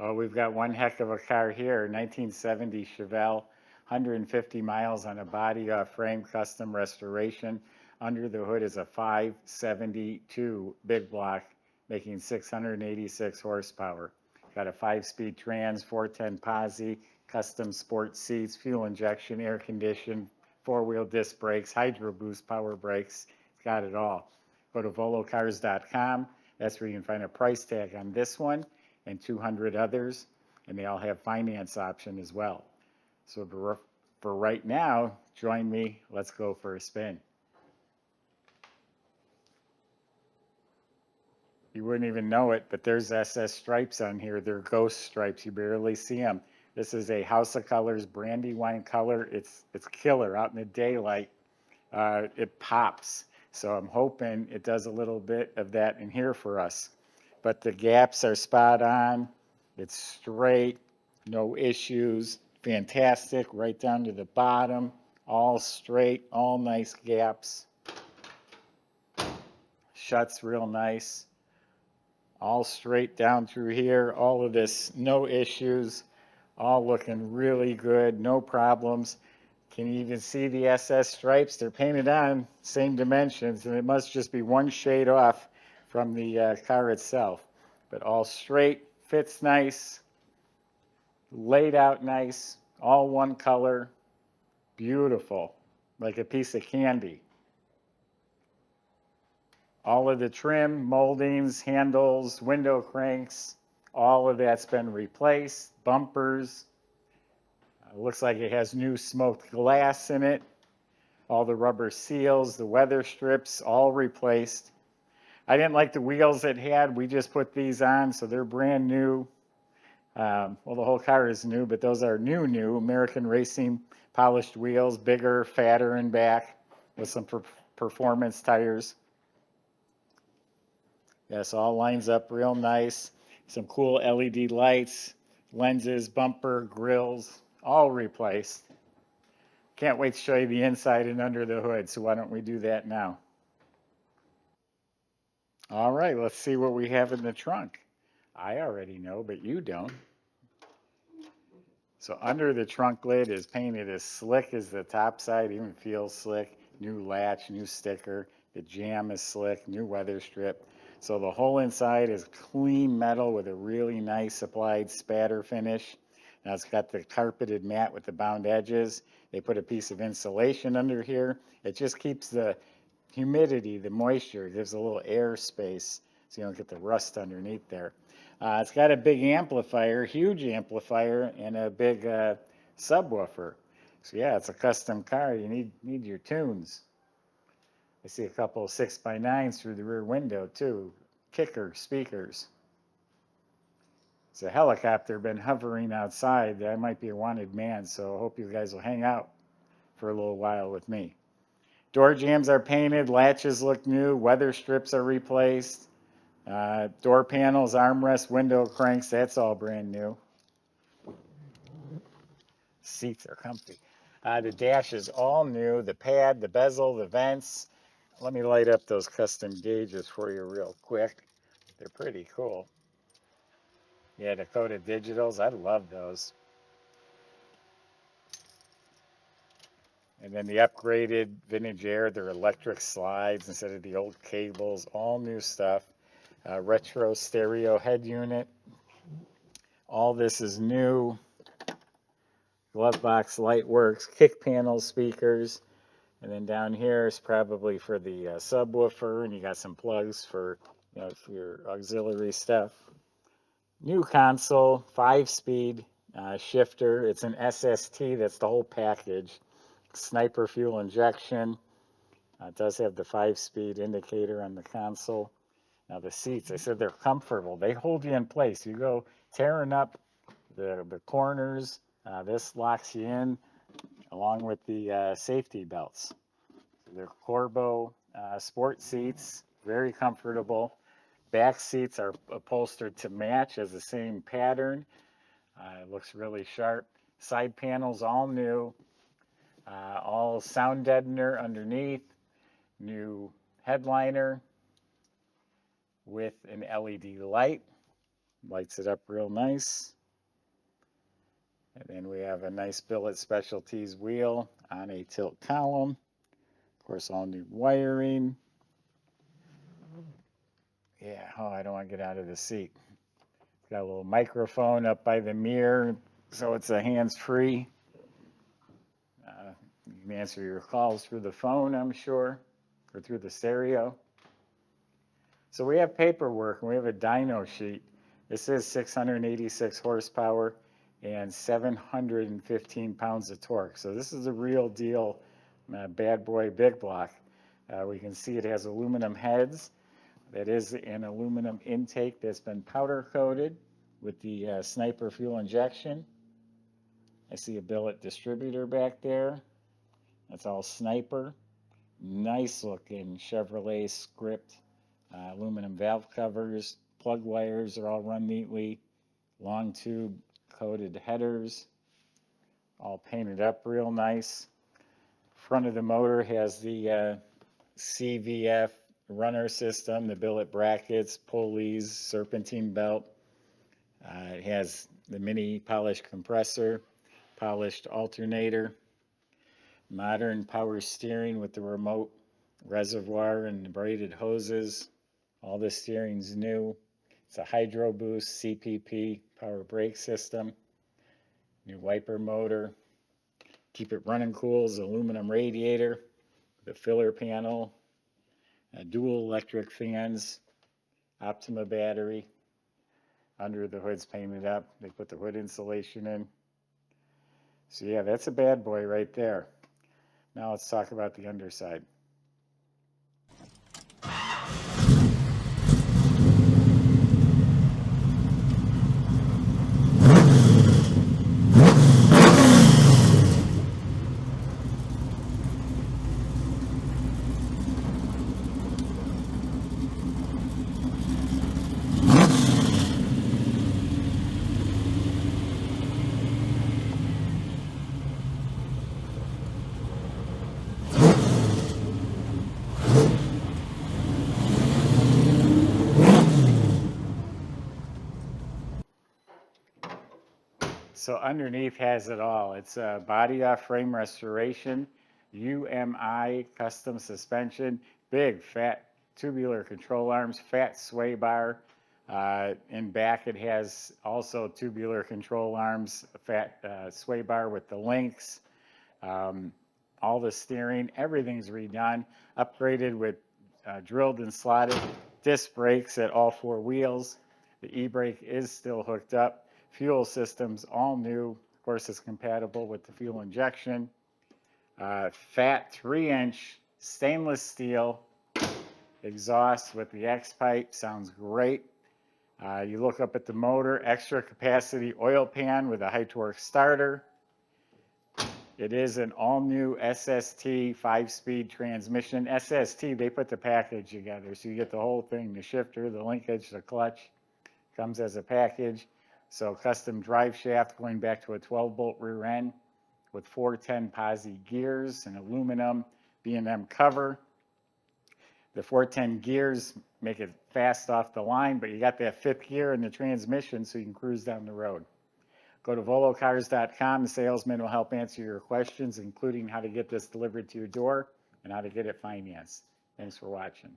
Oh, we've got one heck of a car here, 1970 Chevelle, 150 miles on a body frame custom restoration. Under the hood is a 572 big block, making 686 horsepower. Got a 5-speed trans, 410 posi, custom sport seats, fuel injection, air conditioned, four-wheel disc brakes, hydro boost power brakes. It's got it all. Go to volocars.com. That's where you can find a price tag on this one and 200 others, and they all have finance option as well. So for right now, join me. Let's go for a spin. You wouldn't even know it, but there's SS stripes on here. They're ghost stripes. You barely see them. This is a House of Kolors Brandywine color. It's killer out in the daylight. It pops. So I'm hoping it does a little bit of that in here for us. But the gaps are spot on. It's straight, no issues, fantastic, right down to the bottom, all straight, all nice gaps. Shuts real nice, all straight down through here, all of this, no issues, all looking really good, no problems. Can you even see the SS stripes? They're painted on, same dimensions, and it must just be one shade off from the car itself. But all straight, fits nice, laid out nice, all one color, beautiful, like a piece of candy. All of the trim, moldings, handles, window cranks, all of that's been replaced. Bumpers, looks like it has new smoked glass in it. All the rubber seals, the weather strips, all replaced. I didn't like the wheels it had. We just put these on, so they're brand new. Well, the whole car is new, but those are new American Racing polished wheels, bigger, fatter in back with some performance tires. Yes, all lines up real nice. Some cool LED lights, lenses, bumper, grills, all replaced. Can't wait to show you the inside and under the hood, so why don't we do that now? All right, let's see what we have in the trunk. I already know, but you don't. So under the trunk lid is painted as slick as the top side, even feels slick. New latch, new sticker. The jamb is slick, new weather strip. So the whole inside is clean metal with a really nice applied spatter finish. Now it's got the carpeted mat with the bound edges. They put a piece of insulation under here. It just keeps the humidity, the moisture, it gives a little air space so you don't get the rust underneath there. It's got a big amplifier, huge amplifier, and a big subwoofer. So yeah, it's a custom car. You need your tunes. I see a couple of 6x9s through the rear window too. Kicker speakers. It's a helicopter been hovering outside. I might be a wanted man, so I hope you guys will hang out for a little while with me. Door jambs are painted, latches look new, weather strips are replaced, door panels, armrests, window cranks, that's all brand new. Seats are comfy. The dash is all new, the pad, the bezel, the vents. Let me light up those custom gauges for you real quick. They're pretty cool. Yeah, Dakota Digitals, I love those. And then the upgraded vintage air, they're electric slides instead of the old cables, all new stuff. Retro stereo head unit. All this is new. Glove box light works, kick panel speakers. And then down here is probably for the subwoofer, and you got some plugs for, for your auxiliary stuff. New console, 5-speed shifter. It's an SST, that's the whole package. Sniper fuel injection. It does have the 5-speed indicator on the console. Now the seats, I said they're comfortable. They hold you in place. You go tearing up the corners. This locks you in along with the safety belts. So they're Corbo sport seats, very comfortable. Back seats are upholstered to match as the same pattern. It looks really sharp. Side panels all new. All sound deadener underneath. New headliner with an LED light. Lights it up real nice. And then we have a nice billet specialties wheel on a tilt column. Of course, all new wiring. Yeah, oh, I don't want to get out of the seat. Got a little microphone up by the mirror, so it's a hands-free. You can answer your calls through the phone, I'm sure, or through the stereo. So we have paperwork, and we have a dyno sheet. This is 686 horsepower and 715 pounds of torque. So this is a real deal bad boy big block. We can see it has aluminum heads. That is an aluminum intake that's been powder coated with the sniper fuel injection. I see a billet distributor back there. That's all sniper. Nice looking Chevrolet script. Aluminum valve covers. Plug wires are all run neatly. Long tube coated headers. All painted up real nice. Front of the motor has the CVF runner system, the billet brackets, pulleys, serpentine belt. It has the mini polished compressor, polished alternator, modern power steering with the remote reservoir and the braided hoses. All the steering's new. It's a Hydro Boost CPP power brake system, new wiper motor. Keep it running cool is aluminum radiator, the filler panel, dual electric fans, Optima battery. Under the hood's painted up. They put the hood insulation in. So yeah, that's a bad boy right there. Now let's talk about the underside. So underneath has it all. It's a body off frame restoration, UMI custom suspension, big fat tubular control arms, fat sway bar. In back it has also tubular control arms, fat sway bar with the links. All the steering, everything's redone, upgraded with drilled and slotted disc brakes at all four wheels. The e-brake is still hooked up. Fuel systems all new. Of course, it's compatible with the fuel injection. Fat 3-inch stainless steel exhaust with the X pipe. Sounds great. You look up at the motor, extra capacity oil pan with a high torque starter. It is an all-new SST 5-speed transmission. SST, they put the package together, so you get the whole thing, the shifter, the linkage, the clutch, comes as a package. So custom drive shaft going back to a 12-bolt rear end with 410 posi gears and aluminum B&M cover. The 410 gears make it fast off the line, but you got that fifth gear in the transmission so you can cruise down the road. Go to volocars.com. The salesman will help answer your questions, including how to get this delivered to your door and how to get it financed. Thanks for watching.